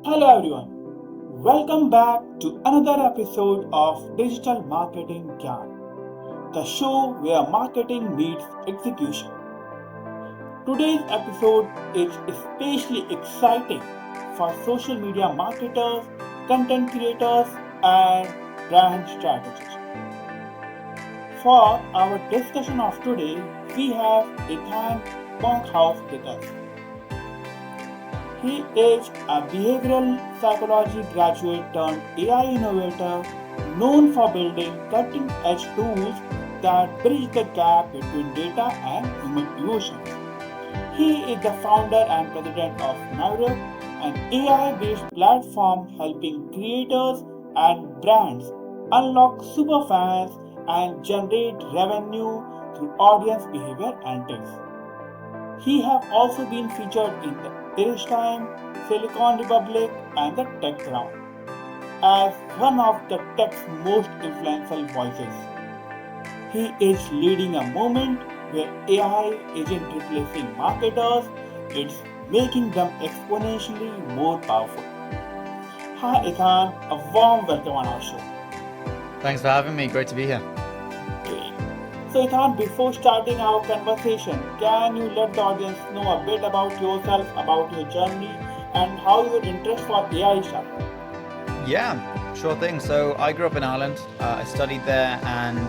Hello everyone, welcome back to another episode of Digital Marketing Gyan, the show where marketing meets execution. Today's episode is especially exciting for social media marketers, content creators, and brand strategists. For our discussion of today, we have Ethan Monkhouse with us. He is a behavioral psychology graduate turned AI innovator known for building cutting edge tools that bridge the gap between data and human emotions. He is the founder and president of Naviro, an AI based platform helping creators and brands unlock superfans and generate revenue through audience behavior analytics. He have also been featured in the Irish Time, Silicon Republic, and the Tech Ground as one of the tech's most influential voices. He is leading a movement where AI isn't replacing marketers, it's making them exponentially more powerful. Hi Ethan, a warm welcome on our show. Thanks for having me. Great to be here. Great. So Ethan, before starting our conversation, can you let the audience know a bit about yourself, about your journey, and how your interest for AI started? Yeah, sure thing. So I grew up in Ireland. I studied there and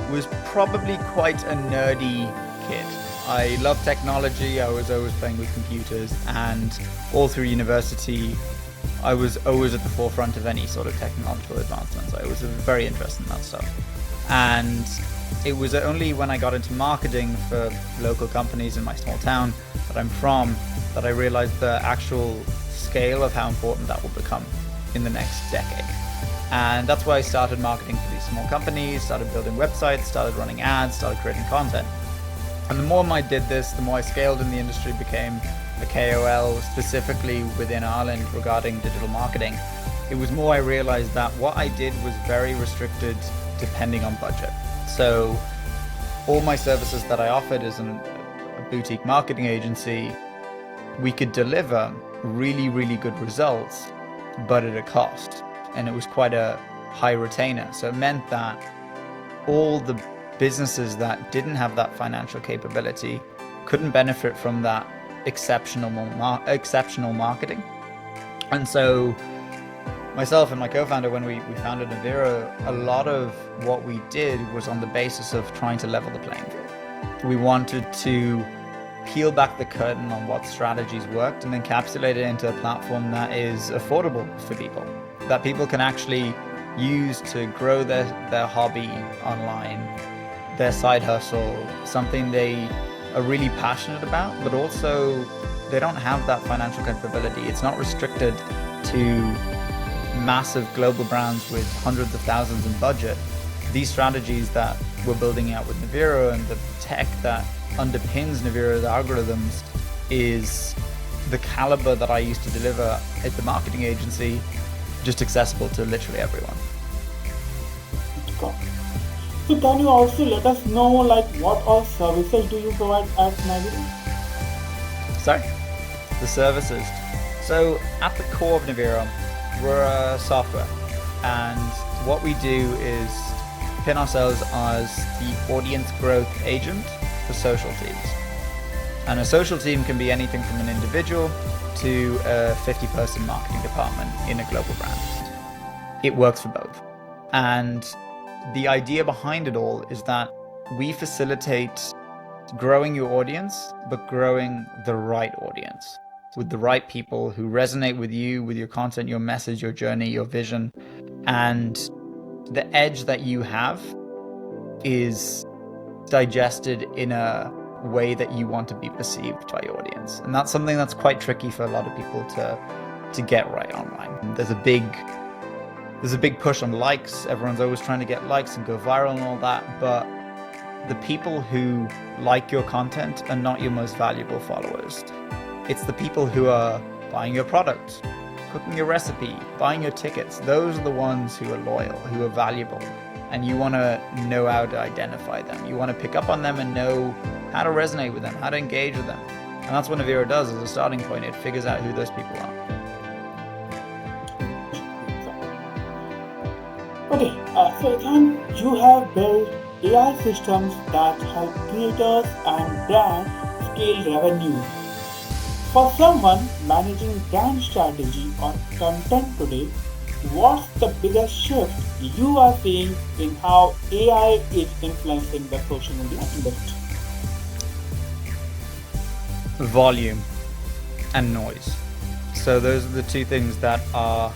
was probably quite a nerdy kid. I loved technology. I was always playing with computers, and all through university, I was always at the forefront of any sort of technological advancements. I was very interested in that stuff. And it was only when I got into marketing for local companies in my small town that I'm from that I realized the actual scale of how important that will become in the next decade. And that's why I started marketing for these small companies, started building websites, started running ads, started creating content. And the more I did this, the more I scaled in the industry, became a KOL specifically within Ireland regarding digital marketing. It was more I realized that what I did was very restricted depending on budget. So all my services that I offered as a boutique marketing agency, we could deliver really, really good results, but at a cost. And it was quite a high retainer. So it meant that all the businesses that didn't have that financial capability couldn't benefit from that exceptional marketing. And so myself and my co-founder, when we founded Naviro, a lot of what we did was on the basis of trying to level the playing field. We wanted to peel back the curtain on what strategies worked and encapsulate it into a platform that is affordable for people, that people can actually use to grow their hobby online, their side hustle, something they are really passionate about, but also they don't have that financial capability. It's not restricted to massive global brands with hundreds of thousands in budget. These strategies that we're building out with Naviro and the tech that underpins Naviro's algorithms is the caliber that I used to deliver at the marketing agency, just accessible to literally everyone. So can you also let us know what all services do you provide at Naviro? Sorry? The services. So at the core of Naviro, we're a software, and what we do is pin ourselves as the audience growth agent for social teams. And a social team can be anything from an individual to a 50-person marketing department in a global brand. It works for both. And the idea behind it all is that we facilitate growing your audience, but growing the right audience, with the right people who resonate with you, with your content, your message, your journey, your vision. And the edge that you have is digested in a way that you want to be perceived by your audience. And that's something that's quite tricky for a lot of people to get right online. There's a big push on likes. Everyone's always trying to get likes and go viral and all that, but the people who like your content are not your most valuable followers. It's the people who are buying your product, cooking your recipe, buying your tickets. Those are the ones who are loyal, who are valuable. And you want to know how to identify them. You want to pick up on them and know how to resonate with them, how to engage with them. And that's what Naviro does as a starting point. It figures out who those people are. Okay, so Ethan, you have built AI systems that help creators and brands scale revenues. For someone managing brand strategy or content today, what's the biggest shift you are seeing in how AI is influencing the social media industry? Volume and noise. So those are the two things that are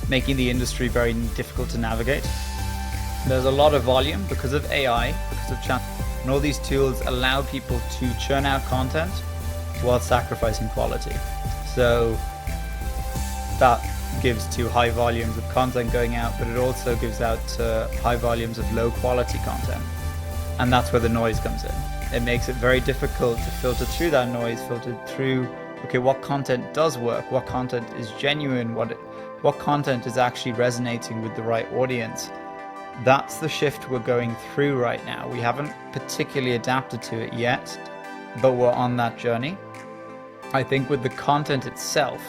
making the industry very difficult to navigate. There's a lot of volume because of AI, because of chat, and all these tools allow people to churn out content while sacrificing quality. So that gives to high volumes of content going out, but it also gives out to high volumes of low quality content. And that's where the noise comes in. It makes it very difficult to filter through that noise, filter through, okay, what content does work, what content is genuine, what content is actually resonating with the right audience. That's the shift we're going through right now. We haven't particularly adapted to it yet, but we're on that journey. I think with the content itself,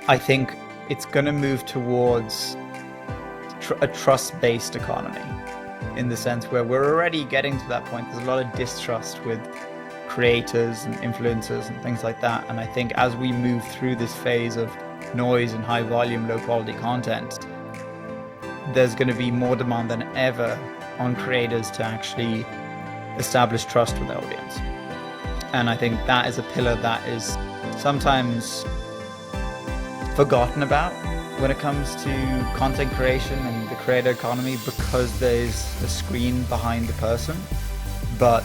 I think it's going to move towards a trust-based economy, in the sense where we're already getting to that point. There's a lot of distrust with creators and influencers and things like that. And I think as we move through this phase of noise and high volume, low quality content, there's going to be more demand than ever on creators to actually establish trust with their audience. And I think that is a pillar that is sometimes forgotten about when it comes to content creation and the creator economy, because there's a screen behind the person. But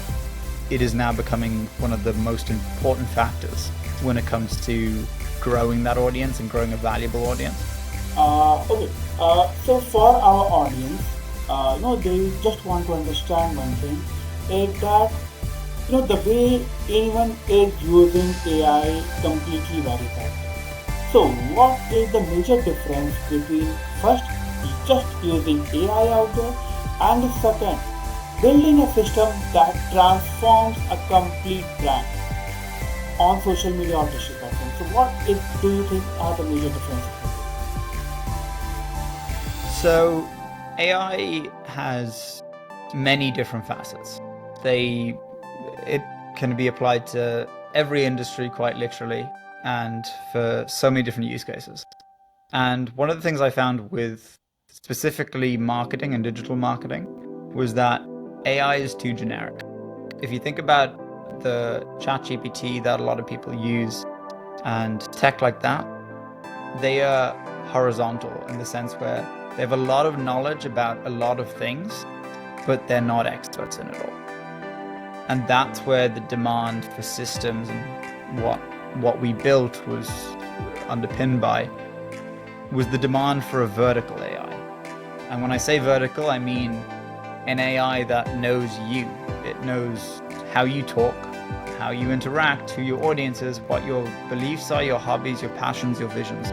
it is now becoming one of the most important factors when it comes to growing that audience and growing a valuable audience. Okay, so for our audience, they just want to understand one thing is that the way anyone is using AI completely varies. So what is the major difference between first just using AI out there and the second building a system that transforms a complete brand on social media or digital platforms? So do you think are the major differences? So AI has many different facets. It can be applied to every industry quite literally, and for so many different use cases. And one of the things I found with specifically marketing and digital marketing was that AI is too generic. If you think about the ChatGPT that a lot of people use and tech like that, they are horizontal in the sense where they have a lot of knowledge about a lot of things, but they're not experts in it all. And that's where the demand for systems and what we built was underpinned by, was the demand for a vertical AI. And when I say vertical, I mean an AI that knows you. It knows how you talk, how you interact, who your audience is, what your beliefs are, your hobbies, your passions, your visions.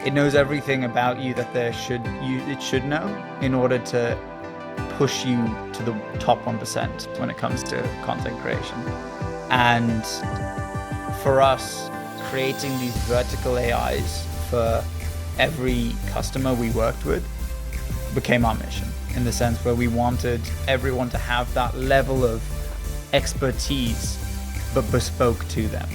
It knows everything about you that it should know in order to push you to the top 1% when it comes to content creation. And for us, creating these vertical AIs for every customer we worked with became our mission, in the sense where we wanted everyone to have that level of expertise, but bespoke to them.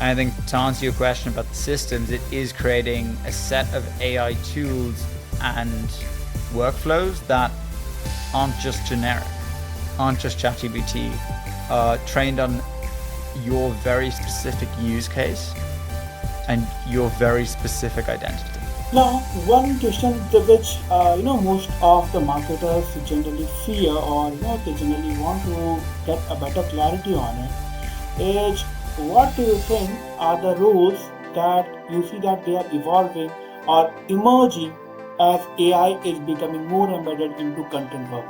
And I think to answer your question about the systems, it is creating a set of AI tools and workflows that aren't just generic, aren't just ChatGPT, trained on your very specific use case and your very specific identity. Now, one question which most of the marketers generally fear, or they generally want to get a better clarity on it, is what do you think are the roles that you see that they are evolving or emerging as AI is becoming more embedded into content work?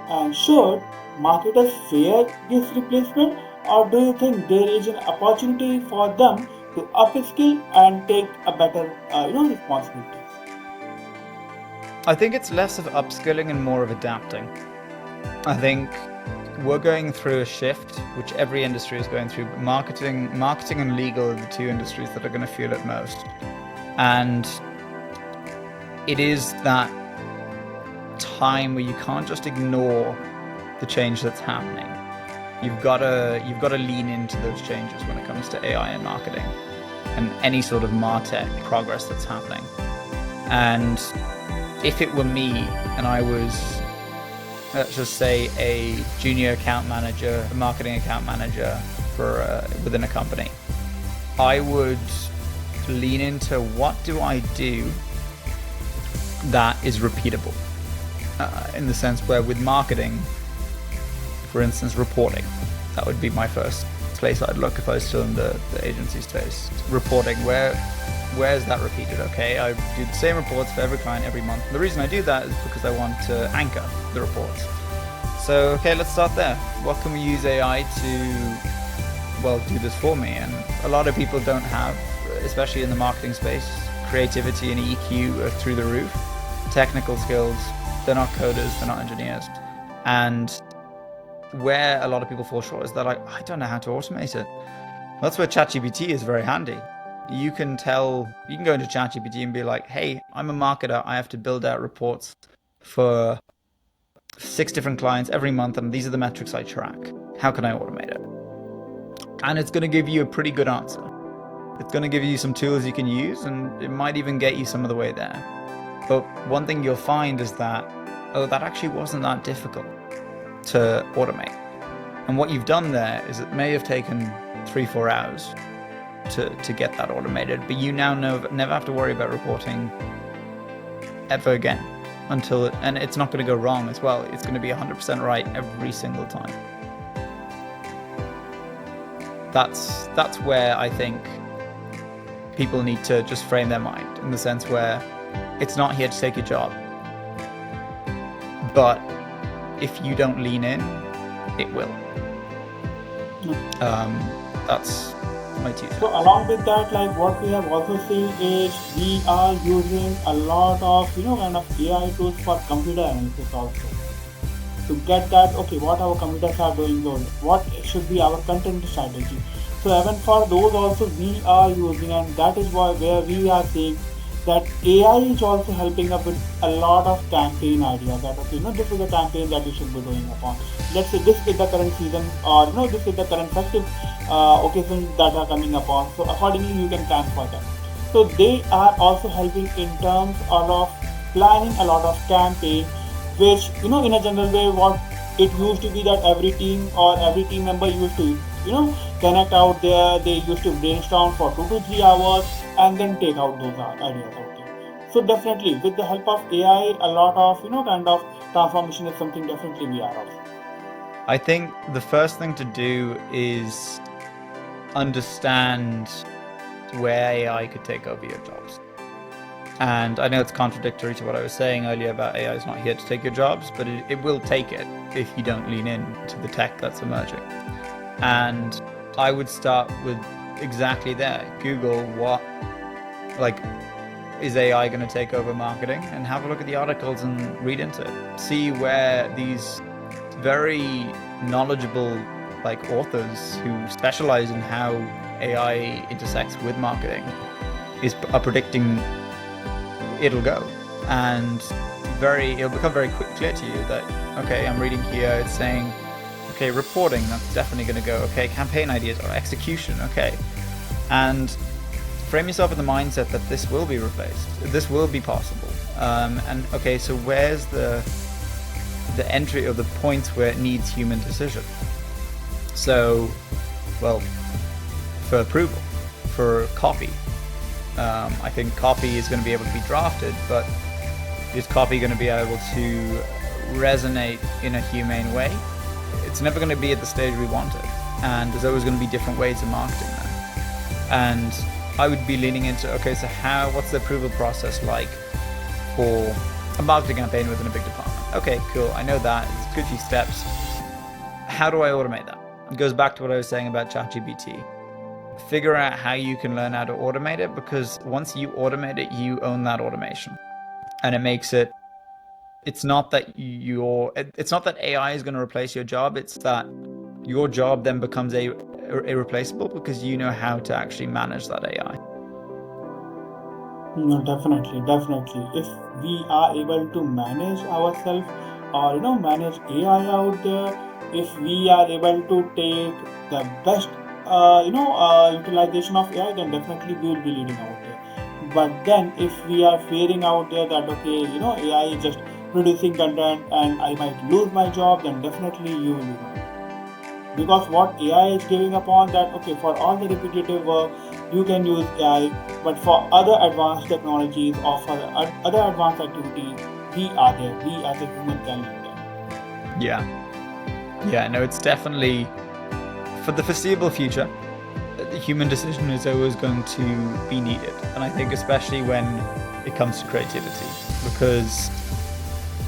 And should marketers fear this replacement, or do you think there is an opportunity for them to upskill and take a better responsibility? I think it's less of upskilling and more of adapting. I think we're going through a shift, which every industry is going through. Marketing and legal are the two industries that are going to feel it most. And it is that time where you can't just ignore the change that's happening. You've got to lean into those changes when it comes to AI and marketing and any sort of MarTech progress that's happening. And if it were me and I was, let's just say, a junior account manager, a marketing account manager within a company, I would lean into what do I do that is repeatable, in the sense where with marketing, for instance, reporting, that would be my first place I'd look if I was still in the agency space. Reporting, where's that repeated? Okay, I do the same reports for every client every month. And the reason I do that is because I want to anchor the reports. So, okay, let's start there. What can we use AI to, well, do this for me? And a lot of people don't have, especially in the marketing space, creativity and EQ are through the roof. Technical skills, they're not coders, they're not engineers. And where a lot of people fall short is they're like, I don't know how to automate it. That's where ChatGPT is very handy. You can go into ChatGPT and be like, hey, I'm a marketer. I have to build out reports for 6 different clients every month, and these are the metrics I track. How can I automate it? And it's going to give you a pretty good answer. It's going to give you some tools you can use, and it might even get you some of the way there. But one thing you'll find is that, that actually wasn't that difficult to automate. And what you've done there is it may have taken 3-4 hours to get that automated, but you now never have to worry about reporting ever again and it's not going to go wrong as well. It's going to be 100% right every single time. That's where I think people need to just frame their mind, in the sense where it's not here to take your job, but if you don't lean in, it will. That's my 2 cents. So along with that, like what we have also seen is we are using a lot of kind of AI tools for computer analysis also, to get that what our computers are doing, what should be our content strategy. So even for those also we are using, and that is where we are seeing that AI is also helping us with a lot of campaign ideas. That this is a campaign that you should be doing upon. Let's say this is the current season, or this is the current festive occasions that are coming upon. So accordingly, you can plan for them. So they are also helping in terms of planning a lot of campaigns, which in a general way, what it used to be that every team or every team member used to connect out there. They used to brainstorm for 2 to 3 hours and then take out those ideas out there. So definitely with the help of AI, a lot of kind of transformation is something definitely we are of. I think the first thing to do is understand where AI could take over your jobs. And I know it's contradictory to what I was saying earlier about AI is not here to take your jobs, but it will take it if you don't lean in to the tech that's emerging. And I would start with exactly there. Google is AI going to take over marketing, and have a look at the articles and read into it. See where these very knowledgeable authors who specialize in how AI intersects with marketing are predicting it'll go. And it'll become very clear to you that, okay, I'm reading here, it's saying, okay, reporting, that's definitely going to go. Okay, campaign ideas or execution, okay. And frame yourself in the mindset that this will be replaced. This will be possible. And okay, so where's the entry or the points where it needs human decision? So, well, for approval, for copy, I think copy is going to be able to be drafted, but is copy going to be able to resonate in a humane way? It's never going to be at the stage we want it, and there's always going to be different ways of marketing that. And I would be leaning into, okay, so what's the approval process like for a marketing campaign within a big department? Okay, cool, I know that, it's a good few steps. How do I automate that? It goes back to what I was saying about ChatGPT. Figure out how you can learn how to automate it, because once you automate it, you own that automation. And it makes it, it's not that AI is going to replace your job, it's that your job then becomes irreplaceable because you know how to actually manage that AI. No, definitely, definitely. If we are able to manage ourselves or manage AI out there, if we are able to take the best utilization of AI, then definitely we will be leading out there. But then if we are fearing out there that okay, AI is just producing content and I might lose my job, then definitely you will lose. Because what AI is giving upon that, okay, for all the repetitive work, you can use AI, but for other advanced technologies or for other advanced activities, we are there. We as a human can lead them. Yeah. Yeah, no, it's definitely for the foreseeable future. The human decision is always going to be needed. And I think especially when it comes to creativity, because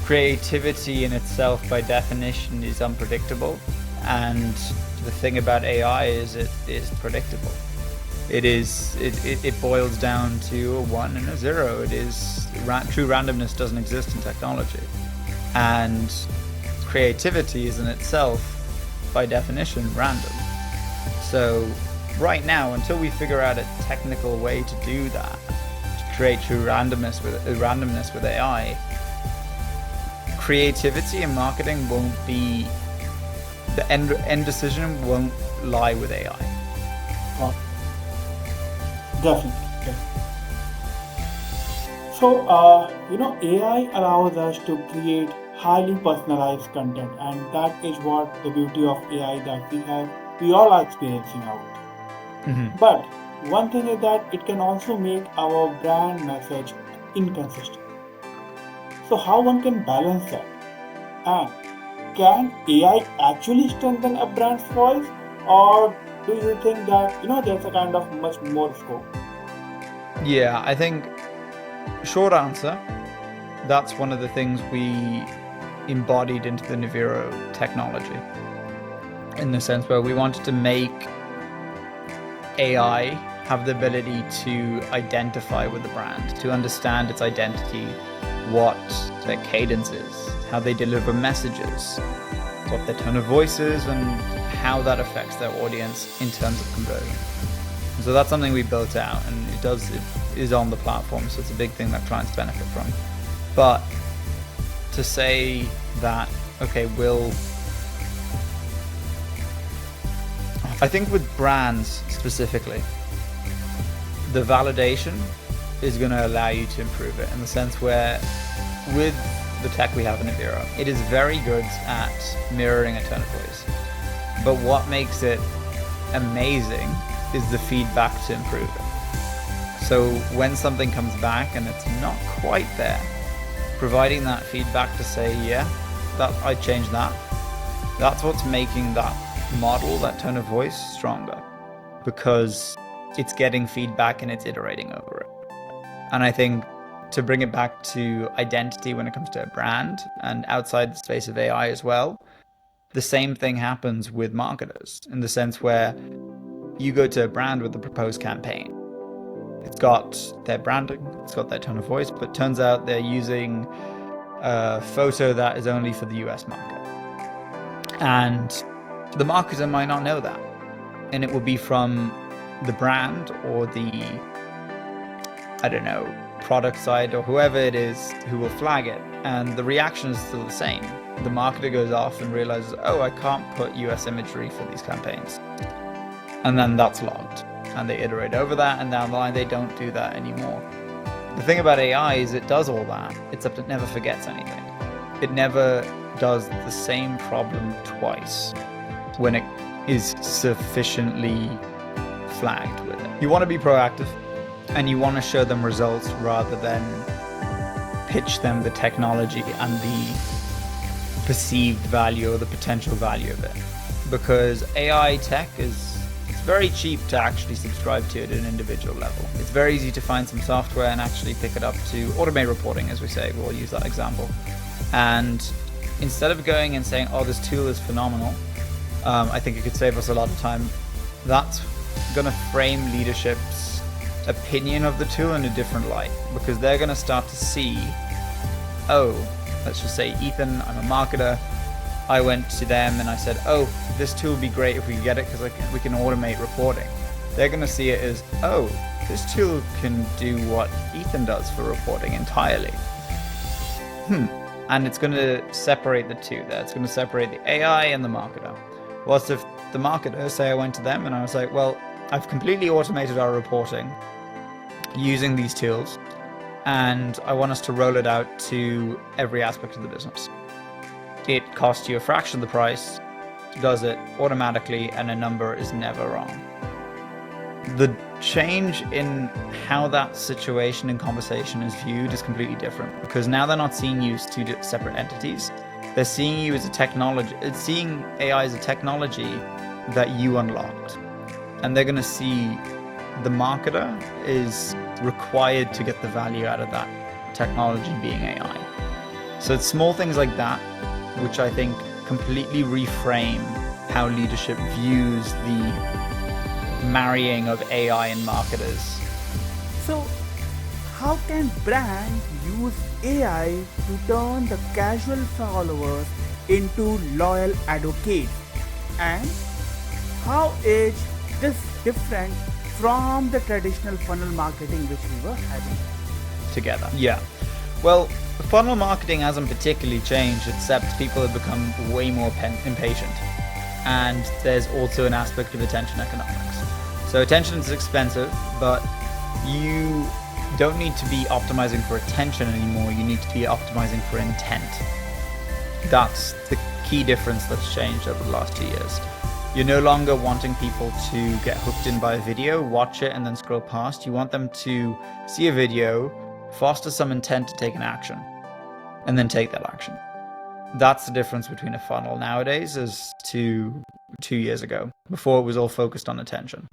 creativity in itself by definition is unpredictable. And the thing about AI is it is predictable. It boils down to a 1 and a 0. It is true randomness doesn't exist in technology. And creativity is in itself by definition random. So right now, until we figure out a technical way to do that, to create true randomness with AI, creativity and marketing won't be, the end decision won't lie with AI. Well, definitely. So, AI allows us to create highly personalized content, and that is what the beauty of AI that we all are experiencing out. Mm-hmm. But one thing is that it can also make our brand message inconsistent. So, how one can balance that? And can AI actually strengthen a brand's voice, or do you think that there's a kind of much more scope? Yeah, I think short answer, that's one of the things we embodied into the Naviro technology, in the sense where we wanted to make AI have the ability to identify with the brand, to understand its identity, what their cadence is, how they deliver messages, what their tone of voice is, and how that affects their audience in terms of conversion. So that's something we built out, and it is on the platform, so it's a big thing that clients benefit from. But to say that, okay, I think with brands specifically, the validation is going to allow you to improve it, in the sense where with the tech we have in Naviro, it is very good at mirroring a tone of voice. But what makes it amazing is the feedback to improve it. So when something comes back and it's not quite there, providing that feedback to say, yeah, that I changed that. That's what's making that model, that tone of voice, stronger, because it's getting feedback and it's iterating over it. And I think to bring it back to identity when it comes to a brand and outside the space of AI as well, the same thing happens with marketers, in the sense where you go to a brand with a proposed campaign. It's got their branding, it's got their tone of voice, but turns out they're using a photo that is only for the US market. And the marketer might not know that. And it will be from the brand or the, product side or whoever it is who will flag it. And the reaction is still the same. The marketer goes off and realizes, oh, I can't put US imagery for these campaigns. And then that's logged. And they iterate over that, and down the line they don't do that anymore. The thing about AI is it does all that, except it never forgets anything. It never does the same problem twice when it is sufficiently flagged with it. You want to be proactive, and you want to show them results rather than pitch them the technology and the perceived value or the potential value of it. Because AI tech it's very cheap to actually subscribe to it at an individual level. It's very easy to find some software and actually pick it up to automate reporting, as we say. We'll use that example. And instead of going and saying, oh, this tool is phenomenal, I think it could save us a lot of time, that's going to frame leadership's opinion of the tool in a different light, because they're going to start to see, oh, let's just say Ethan, I'm a marketer, I went to them and I said, oh, this tool would be great if we could get it because we can automate reporting. They're going to see it as, oh, this tool can do what Ethan does for reporting entirely. And it's going to separate the two there. It's going to separate the AI and the marketer. Whilst if the marketer, say I went to them and I was like, well, I've completely automated our reporting using these tools, and I want us to roll it out to every aspect of the business. It costs you a fraction of the price, does it automatically, and a number is never wrong. The change in how that situation and conversation is viewed is completely different, because now they're not seeing you as two separate entities. They're seeing you as a technology, seeing AI as a technology that you unlocked. And they're going to see the marketer is required to get the value out of that technology being AI. So it's small things like that, which I think completely reframe how leadership views the marrying of AI and marketers. So, how can brands use AI to turn the casual followers into loyal advocates? And how is this different from the traditional funnel marketing which we were having together? Yeah. Well, funnel marketing hasn't particularly changed, except people have become way more impatient. And there's also an aspect of attention economics. So attention is expensive, but you don't need to be optimizing for attention anymore. You need to be optimizing for intent. That's the key difference that's changed over the last 2 years. You're no longer wanting people to get hooked in by a video, watch it, and then scroll past. You want them to see a video, foster some intent to take an action, and then take that action. That's the difference between a funnel nowadays as to 2 years ago. Before, it was all focused on attention.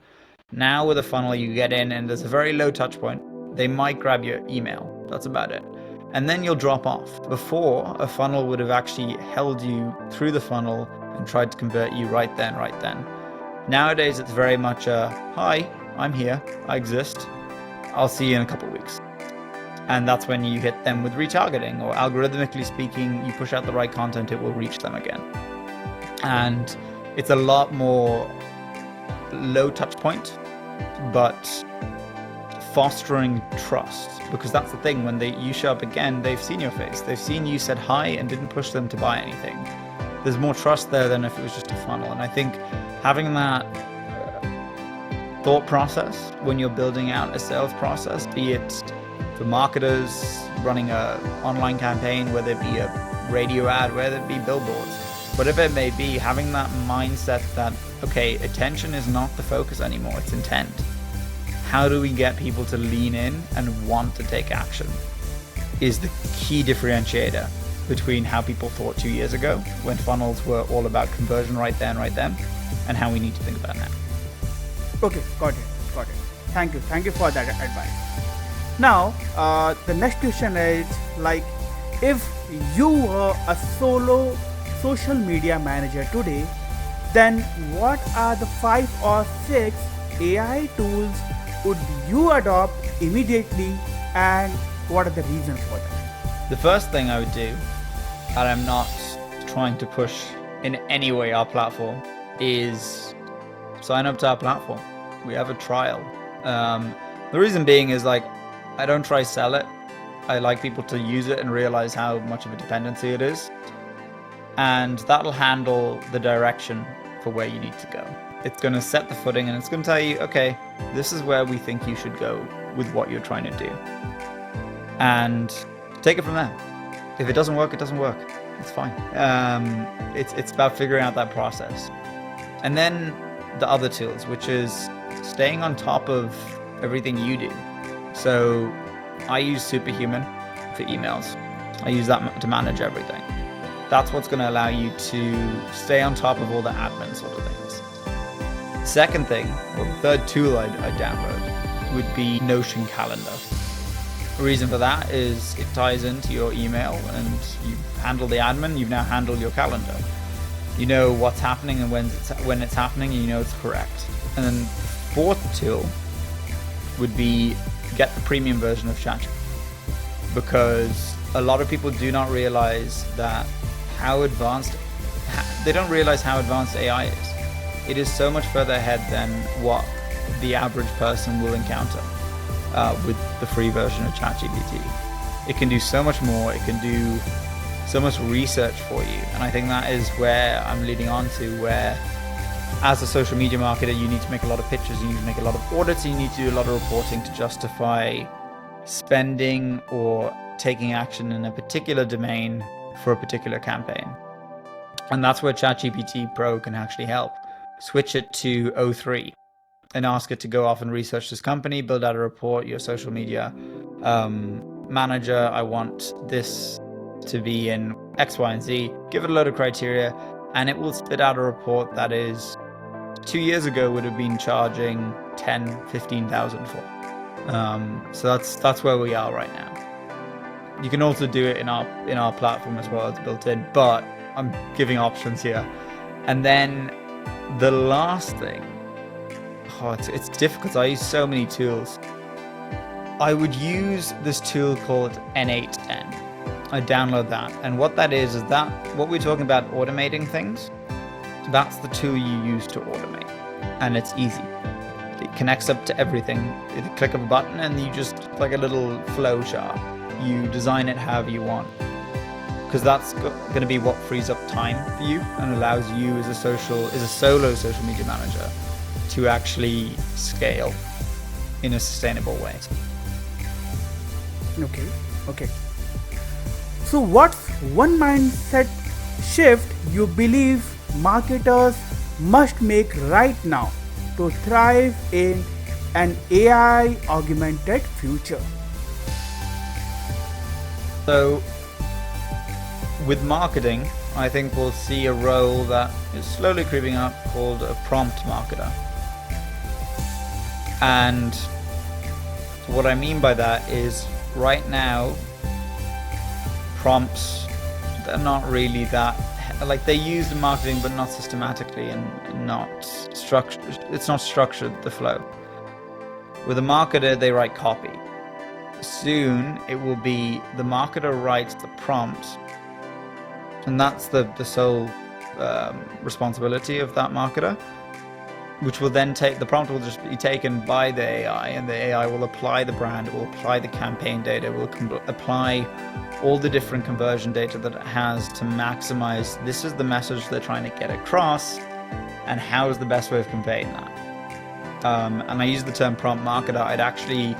Now with a funnel, you get in and there's a very low touch point. They might grab your email. That's about it. And then you'll drop off. Before, a funnel would have actually held you through the funnel and tried to convert you right then. Nowadays, it's very much a, hi, I'm here, I exist, I'll see you in a couple of weeks. And that's when you hit them with retargeting, or algorithmically speaking, you push out the right content, it will reach them again. And it's a lot more low touch point, but fostering trust, because that's the thing. When you show up again, they've seen your face, they've seen you said hi and didn't push them to buy anything. There's more trust there than if it was just a funnel. And I think having that thought process when you're building out a sales process, be it for marketers running an online campaign, whether it be a radio ad, whether it be billboards, whatever it may be, having that mindset that, okay, attention is not the focus anymore, it's intent. How do we get people to lean in and want to take action is the key differentiator between how people thought 2 years ago, when funnels were all about conversion right there and right then, and how we need to think about now. Okay, got it. Thank you for that advice. Now, the next question is like, if you were a solo social media manager today, then what are the 5 or 6 AI tools would you adopt immediately, and what are the reasons for that? The first thing I would do, and I'm not trying to push in any way our platform, is sign up to our platform. We have a trial. The reason being is like, I don't try sell it. I like people to use it and realize how much of a dependency it is. And that'll handle the direction for where you need to go. It's going to set the footing and it's going to tell you, okay, this is where we think you should go with what you're trying to do. And take it from there. If it doesn't work, it doesn't work. It's fine. It's about figuring out that process. And then the other tools, which is staying on top of everything you do. So I use Superhuman for emails. I use that to manage everything. That's what's going to allow you to stay on top of all the admin sort of things. Second thing, or the third tool I'd download would be Notion Calendar. The reason for that is it ties into your email, and you handle the admin, you've now handled your calendar. You know what's happening and when it's happening, and you know it's correct. And then the fourth tool would be get the premium version of ChatGPT, because a lot of people do not realize they don't realize how advanced AI is. It is so much further ahead than what the average person will encounter. with the free version of ChatGPT. It can do so much more. It can do so much research for you. And I think that is where I'm leading on to, where as a social media marketer, you need to make a lot of pitches, you need to make a lot of audits, you need to do a lot of reporting to justify spending or taking action in a particular domain for a particular campaign. And that's where ChatGPT Pro can actually help. Switch it to O3 and ask it to go off and research this company, build out a report, your social media manager, I want this to be in X, Y, and Z, give it a load of criteria, and it will spit out a report that is 2 years ago would have been charging 10, 15,000 for. So that's where we are right now. You can also do it in our platform as well, it's built in, but I'm giving options here. And then the last thing, it's difficult. I use so many tools. I would use this tool called N8N. I download that, and what that is that what we're talking about, automating things, that's the tool you use to automate, and it's easy. It connects up to everything. You click of a button and you just, like a little flow chart, you design it however you want, because that's going to be what frees up time for you and allows you as a solo social media manager to actually scale in a sustainable way. Okay. So what's one mindset shift you believe marketers must make right now to thrive in an AI augmented future? So with marketing, I think we'll see a role that is slowly creeping up called a prompt marketer. And what I mean by that is, right now, prompts, they're not really that, like, they use the marketing but not systematically and not structured. It's not structured, the flow. With a marketer, they write copy. Soon it will be the marketer writes the prompt, and that's the sole responsibility of that marketer, which will then take, the prompt will just be taken by the AI, and the AI will apply the brand, it will apply the campaign data, it will apply all the different conversion data that it has to maximize, this is the message they're trying to get across, and how is the best way of conveying that. And I use the term prompt marketer. I'd actually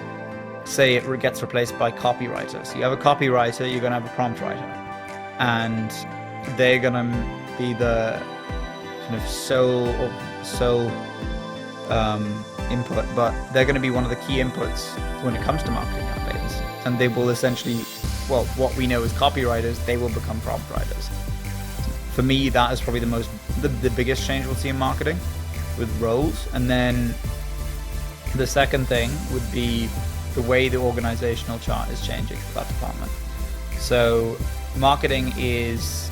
say it gets replaced by copywriter. So you have a copywriter, you're going to have a prompt writer, and they're going to be the kind of sole input, but they're going to be one of the key inputs when it comes to marketing campaigns. And they will essentially, well, what we know as copywriters, they will become prompt writers. For me, that is probably the biggest change we'll see in marketing with roles. And then the second thing would be the way the organizational chart is changing for that department. So marketing is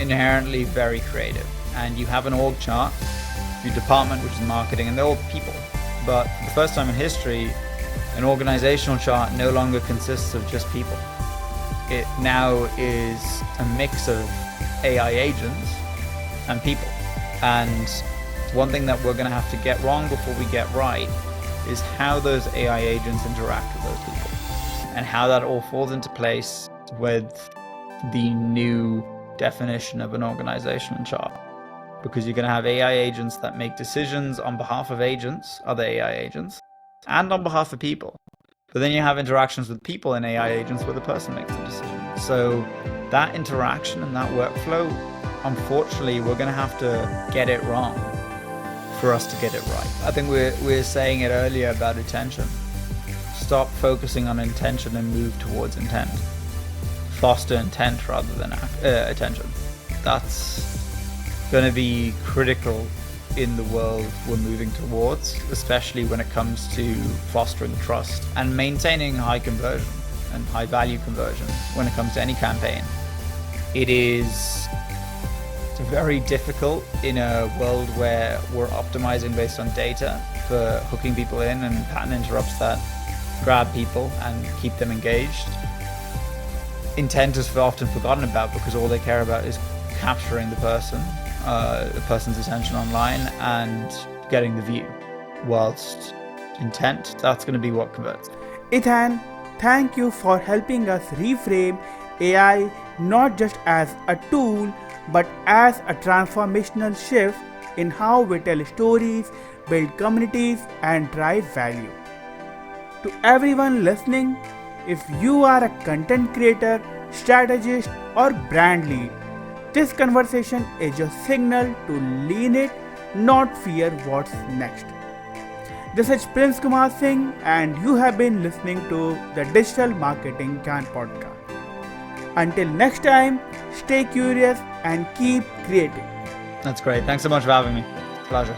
inherently very creative, and you have an org chart, your department, which is marketing, and they're all people. But for the first time in history, an organizational chart no longer consists of just people. It now is a mix of AI agents and people. And one thing that we're going to have to get wrong before we get right is how those AI agents interact with those people, and how that all falls into place with the new definition of an organizational chart. Because you're going to have AI agents that make decisions on behalf of agents, other AI agents, and on behalf of people. But then you have interactions with people and AI agents where the person makes the decision. So that interaction and that workflow, unfortunately, we're going to have to get it wrong for us to get it right. I think we're saying it earlier about attention. Stop focusing on intention and move towards intent. Foster intent rather than attention. That's going to be critical in the world we're moving towards, especially when it comes to fostering trust and maintaining high conversion and high value conversion when it comes to any campaign. It is very difficult in a world where we're optimizing based on data for hooking people in and pattern interrupts that grab people and keep them engaged. Intent is often forgotten about because all they care about is capturing the person's attention online and getting the view, whilst intent, that's going to be what converts. Ethan, thank you for helping us reframe AI not just as a tool but as a transformational shift in how we tell stories, build communities, and drive value. To everyone listening, if you are a content creator, strategist, or brand lead, this conversation is your signal to lean it, not fear what's next. This is Prince Kumar Singh, and you have been listening to the Digital Marketing Can podcast. Until next time, stay curious and keep creating. That's great. Thanks so much for having me. Pleasure.